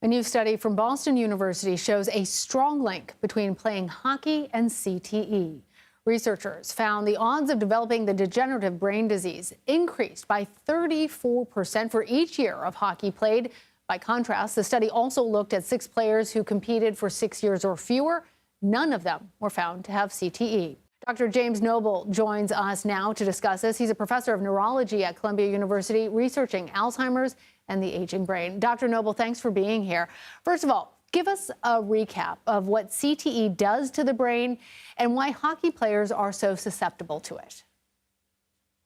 A new study from Boston University shows a strong link between playing hockey and CTE. Researchers found the odds of developing the degenerative brain disease increased by 34% for each year of hockey played. By contrast, the study also looked at 6 players who competed for 6 years or fewer. None of them were found to have CTE. Dr. James Noble joins us now to discuss this. He's a professor of neurology at Columbia University, researching Alzheimer's and the aging brain. Dr. Noble, thanks for being here. First of all, give us a recap of what CTE does to the brain and why hockey players are so susceptible to it.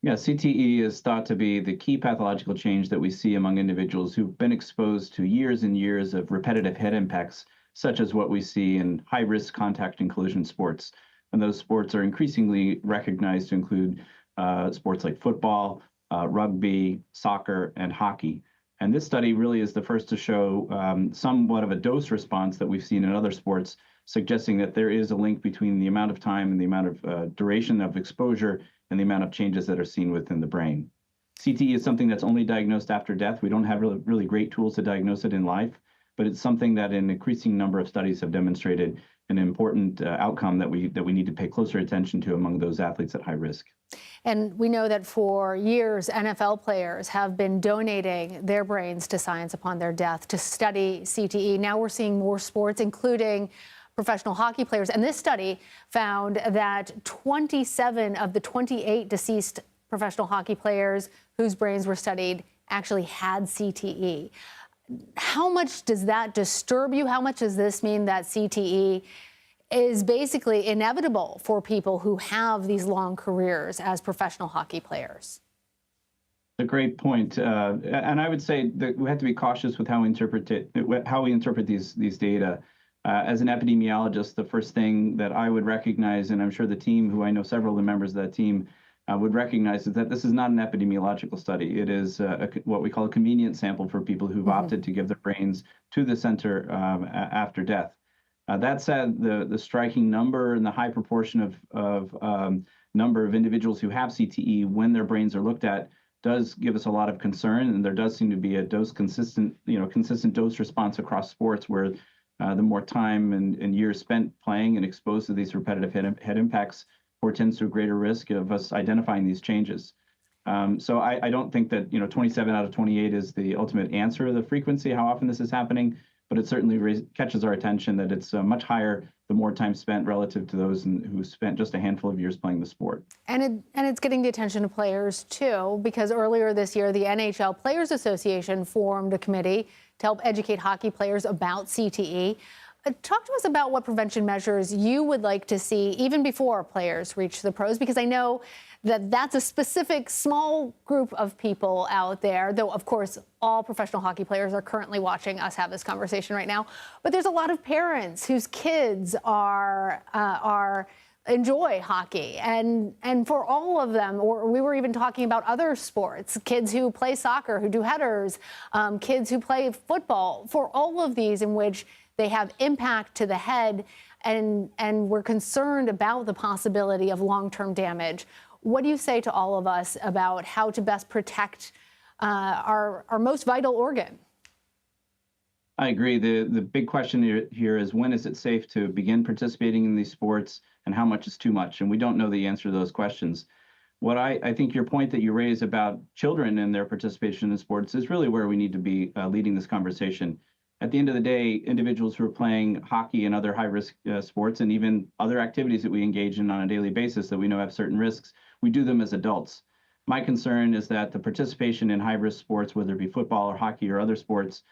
Yeah, CTE is thought to be the key pathological change that we see among individuals who've been exposed to years and years of repetitive head impacts, such as what we see in high-risk contact and collision sports. And those sports are increasingly recognized to include sports like football, rugby, soccer, and hockey. And this study really is the first to show somewhat of a dose response that we've seen in other sports, suggesting that there is a link between the amount of time and the amount of duration of exposure and the amount of changes that are seen within the brain. CTE is something that's only diagnosed after death. We don't have really great tools to diagnose it in life, but it's something that an increasing number of studies have demonstrated an important outcome that we need to pay closer attention to among those athletes at high risk. And we know that for years, NFL players have been donating their brains to science upon their death to study CTE. Now we're seeing more sports, including professional hockey players. And this study found that 27 of the 28 deceased professional hockey players whose brains were studied actually had CTE. How much does that disturb you? How much does this mean that CTE is basically inevitable for people who have these long careers as professional hockey players? A great point. And I would say that we have to be cautious with how we interpret these data. As an epidemiologist, the first thing that I would recognize, and I'm sure the team, who I know several of the members of that team would recognize, is that this is not an epidemiological study. It is what we call a convenient sample for people who've opted to give their brains to the center after death. That said, the striking number and the high proportion of number of individuals who have CTE when their brains are looked at does give us a lot of concern, and there does seem to be a consistent dose response across sports where the more time and years spent playing and exposed to these repetitive head impacts portends to a greater risk of us identifying these changes. So I don't think that 27 out of 28 is the ultimate answer to the frequency, how often this is happening, but it certainly catches our attention that it's much higher the more time spent relative to those who spent just a handful of years playing the sport. And it's getting the attention of players, too, because earlier this year, the NHL Players Association formed a committee to help educate hockey players about CTE. Talk to us about what prevention measures you would like to see even before players reach the pros, because I know that that's a specific small group of people out there, though, of course, all professional hockey players are currently watching us have this conversation right now. But there's a lot of parents whose kids enjoy hockey. And for all of them, or we were even talking about other sports, kids who play soccer, who do headers, kids who play football, for all of these in which they have impact to the head, and we're concerned about the possibility of long-term damage. What do you say to all of us about how to best protect our most vital organ? I agree. The big question here is, when is it safe to begin participating in these sports, and how much is too much? And we don't know the answer to those questions. What I think your point that you raise about children and their participation in sports is really where we need to be leading this conversation. At the end of the day, individuals who are playing hockey and other high-risk sports, and even other activities that we engage in on a daily basis that we know have certain risks, we do them as adults. My concern is that the participation in high-risk sports, whether it be football or hockey or other sports,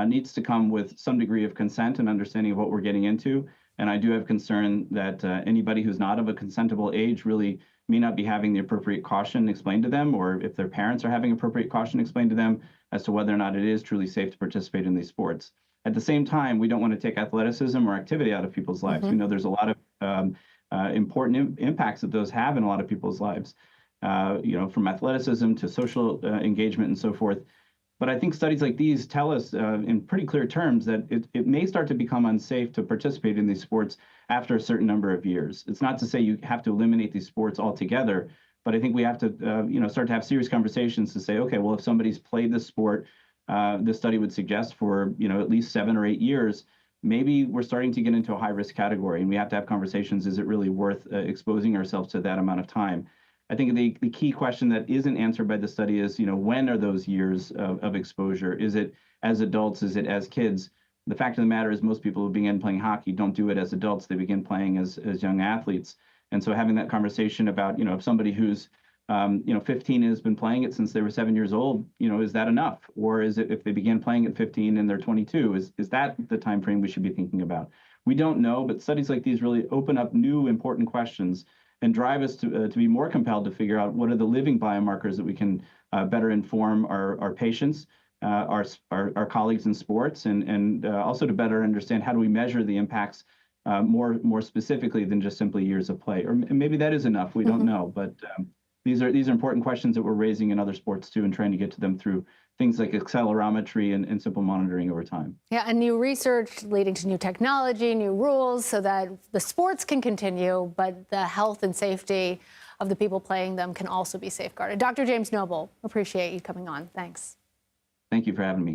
needs to come with some degree of consent and understanding of what we're getting into. And I do have concern that anybody who's not of a consentable age really may not be having the appropriate caution explained to them, or if their parents are having appropriate caution explained to them as to whether or not it is truly safe to participate in these sports. At the same time, we don't want to take athleticism or activity out of people's lives. We know there's a lot of important impacts that those have in a lot of people's lives, from athleticism to social engagement and so forth. But I think studies like these tell us in pretty clear terms that it may start to become unsafe to participate in these sports after a certain number of years. It's not to say you have to eliminate these sports altogether, but I think we have to start to have serious conversations to say, okay, well, if somebody's played this sport this study would suggest for at least 7 or 8 years, maybe we're starting to get into a high-risk category, and we have to have conversations. Is it really worth exposing ourselves to that amount of time? I think the key question that isn't answered by the study is, when are those years of exposure? Is it as adults? Is it as kids? The fact of the matter is most people who begin playing hockey don't do it as adults. They begin playing as young athletes. And so having that conversation about, if somebody who's 15 and has been playing it since they were 7 years old, is that enough? Or is it if they begin playing at 15 and they're 22, is that the time frame we should be thinking about? We don't know, but studies like these really open up new important questions and drive us to be more compelled to figure out what are the living biomarkers that we can better inform our patients, our colleagues in sports, and also to better understand how do we measure the impacts more specifically than just simply years of play. Or maybe that is enough. We don't know, but these are important questions that we're raising in other sports too, and trying to get to them through things like accelerometry and simple monitoring over time. Yeah, and new research leading to new technology, new rules, so that the sports can continue, but the health and safety of the people playing them can also be safeguarded. Dr. James Noble, appreciate you coming on. Thanks. Thank you for having me.